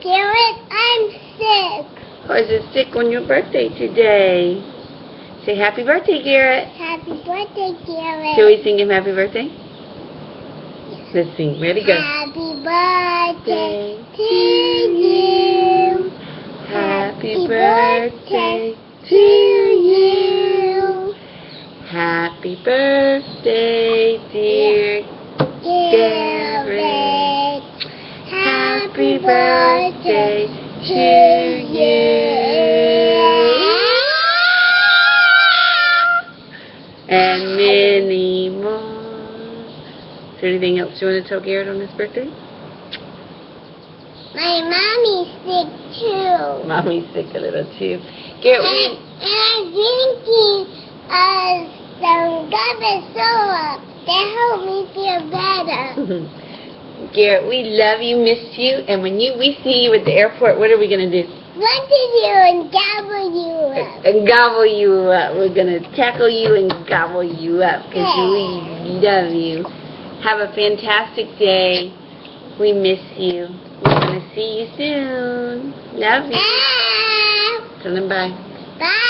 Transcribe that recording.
Garrett, I'm sick. I was sick on your birthday today. Say happy birthday, Garrett. Happy birthday, Garrett. Shall we sing him happy birthday? Let's sing. Ready, go. Happy birthday to you. Happy birthday to you. Happy birthday, dear Garrett. Happy birthday to you. And many more. Is there anything else you want to tell Garrett on his birthday? My mommy's sick too. Mommy's sick a little too. Garrett, And I'm drinking some gummy syrup that help me feel better. Garrett, we love you, miss you, and when we see you at the airport, what are we going to do? Run to you and gobble you up. And gobble you up. We're going to tackle you and gobble you up because we love you. Have a fantastic day. We miss you. We're going to see you soon. Love you. Bye. Tell them bye. Bye.